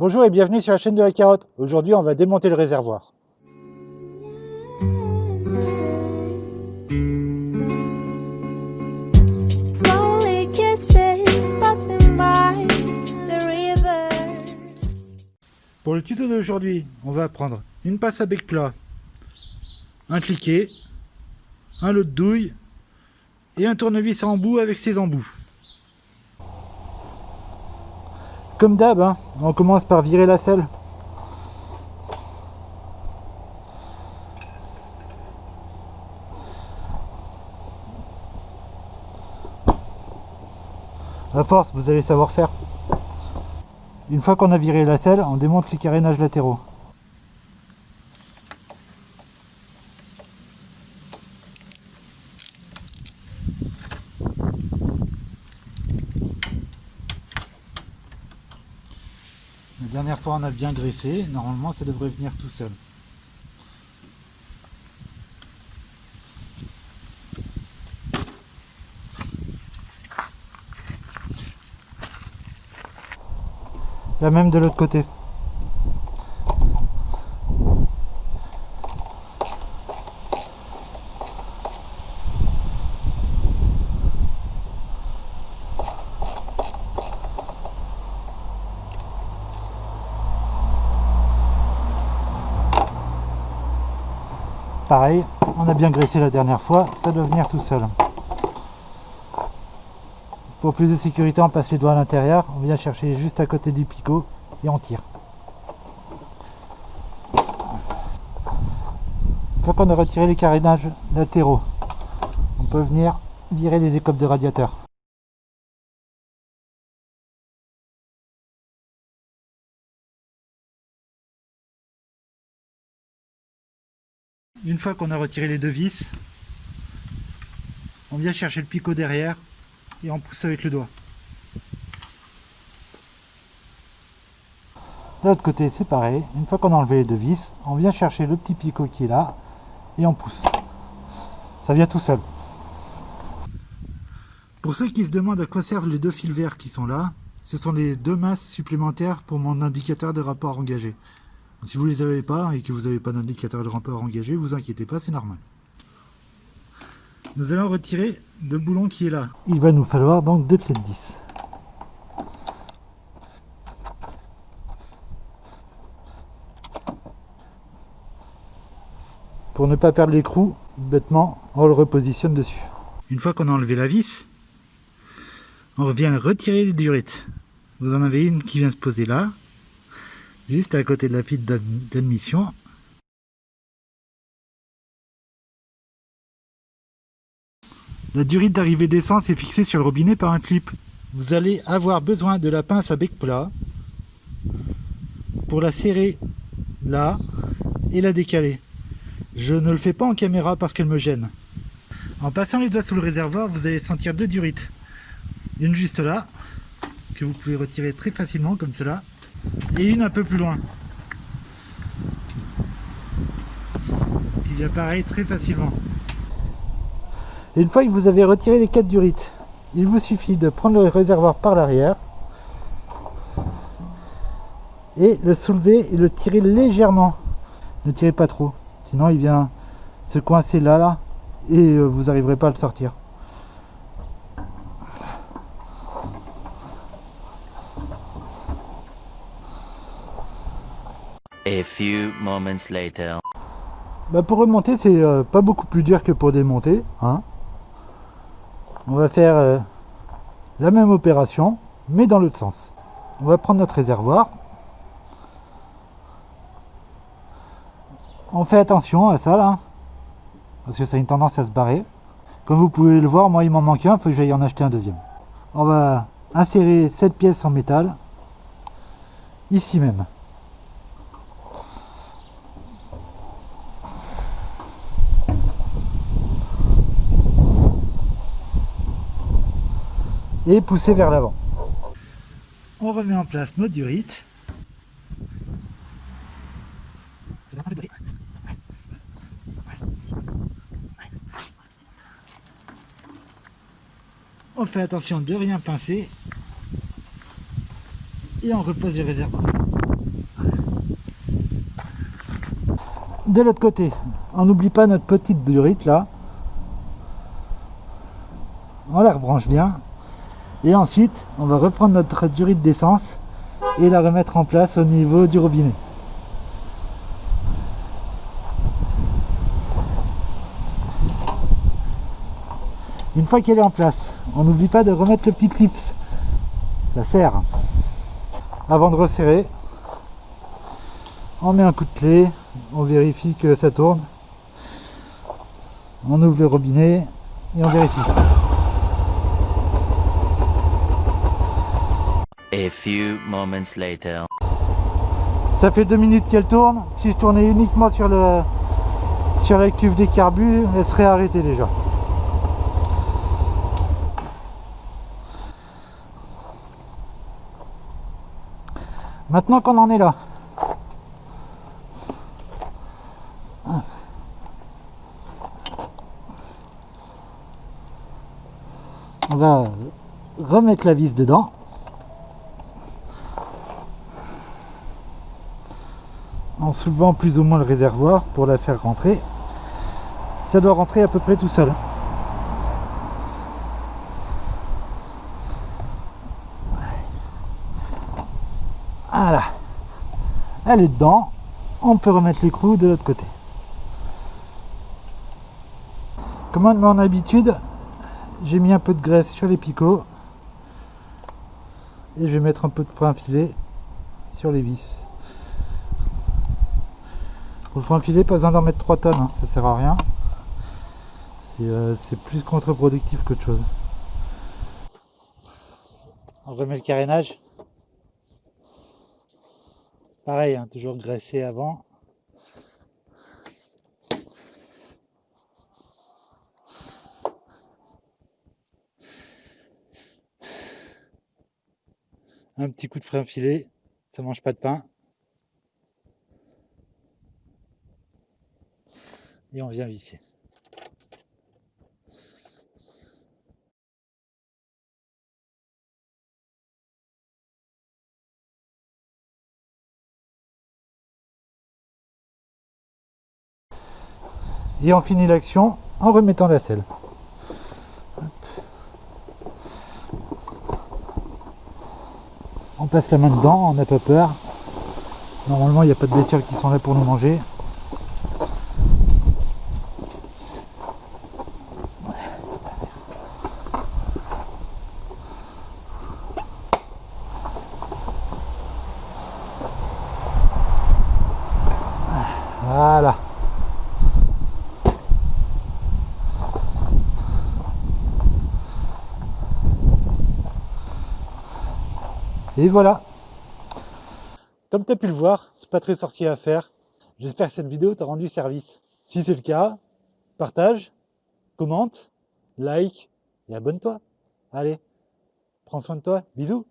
Bonjour et bienvenue sur la chaîne de la carotte. Aujourd'hui, on va démonter le réservoir. Pour le tuto d'aujourd'hui, on va prendre une pince à bec plat, un cliquet, un lot de douille et un tournevis à embout avec ses embouts. Comme d'hab, on commence par virer la selle. À force, vous allez savoir faire. Une fois qu'on a viré la selle, on démonte les carénages latéraux. La dernière fois on a bien graissé, normalement ça devrait venir tout seul. La même de l'autre côté. Pareil, on a bien graissé la dernière fois, ça doit venir tout seul. Pour plus de sécurité, on passe les doigts à l'intérieur, on vient chercher juste à côté du picot et on tire. Une fois qu'on a retiré les carénages latéraux, on peut venir virer les écopes de radiateur. Une fois qu'on a retiré les deux vis, on vient chercher le picot derrière et on pousse avec le doigt. De l'autre côté c'est pareil, une fois qu'on a enlevé les deux vis, on vient chercher le petit picot qui est là et on pousse. Ça vient tout seul. Pour ceux qui se demandent à quoi servent les deux fils verts qui sont là, ce sont les deux masses supplémentaires pour mon indicateur de rapport engagé. Si vous ne les avez pas et que vous n'avez pas d'indicateur de rapport engagé, vous inquiétez pas, c'est normal. Nous allons retirer le boulon qui est là. Il va nous falloir donc deux clés de 10. Pour ne pas perdre l'écrou, bêtement, on le repositionne dessus. Une fois qu'on a enlevé la vis, on revient retirer les durites. Vous en avez une qui vient se poser là, juste à côté de la pile d'admission. La durite d'arrivée d'essence est fixée sur le robinet par un clip. Vous allez avoir besoin de la pince à bec plat pour la serrer là et la décaler. Je ne le fais pas en caméra parce qu'elle me gêne. En passant les doigts sous le réservoir, vous allez sentir deux durites. Une juste là, que vous pouvez retirer très facilement comme cela, et une un peu plus loin, qui apparaît très facilement. Et une fois que vous avez retiré les 4 durites, il vous suffit de prendre le réservoir par l'arrière et le soulever et le tirer légèrement. Ne tirez pas trop, sinon il vient se coincer là et vous n'arriverez pas à le sortir. A few moments later. Pour remonter, c'est pas beaucoup plus dur que pour démonter, On va faire la même opération, mais dans l'autre sens. On va prendre notre réservoir. On fait attention à ça là, parce que ça a une tendance à se barrer. Comme vous pouvez le voir, moi il m'en manque un, il faut que j'aille en acheter un deuxième. On va insérer cette pièce en métal, ici même. Et pousser vers l'avant. On remet en place nos durites. On fait attention de rien pincer et on repose le réservoir. de l'autre côté. On n'oublie pas notre petite durite là. On la rebranche bien. Et ensuite, on va reprendre notre durite d'essence et la remettre en place au niveau du robinet. Une fois qu'elle est en place, on n'oublie pas de remettre le petit clips. Ça sert. Avant de resserrer, on met un coup de clé, on vérifie que ça tourne. On ouvre le robinet et on vérifie. A few moments later. Ça fait 2 minutes qu'elle tourne. Si je tournais uniquement sur la cuve des carbus, elle serait arrêtée déjà. Maintenant qu'on en est là, on va remettre la vis dedans. En soulevant plus ou moins le réservoir pour la faire rentrer. Ça doit rentrer à peu près tout seul. Voilà. Elle est dedans. On peut remettre l'écrou de l'autre côté. Comme à mon habitude, j'ai mis un peu de graisse sur les picots. Et je vais mettre un peu de frein filet sur les vis. Pour le frein filet, pas besoin d'en mettre 3 tonnes, hein, ça sert à rien. C'est plus contre-productif qu'autre chose. On remet le carénage. Pareil, hein, toujours graissé avant. Un petit coup de frein filet, ça mange pas de pain. Et on vient visser. Et on finit l'action en remettant la selle. On passe la main dedans, on n'a pas peur. Normalement, il n'y a pas de bestioles qui sont là pour nous manger. Voilà. Et voilà. Comme tu as pu le voir, c'est pas très sorcier à faire. J'espère que cette vidéo t'a rendu service. Si c'est le cas, partage, commente, like et abonne-toi. Allez, prends soin de toi. Bisous.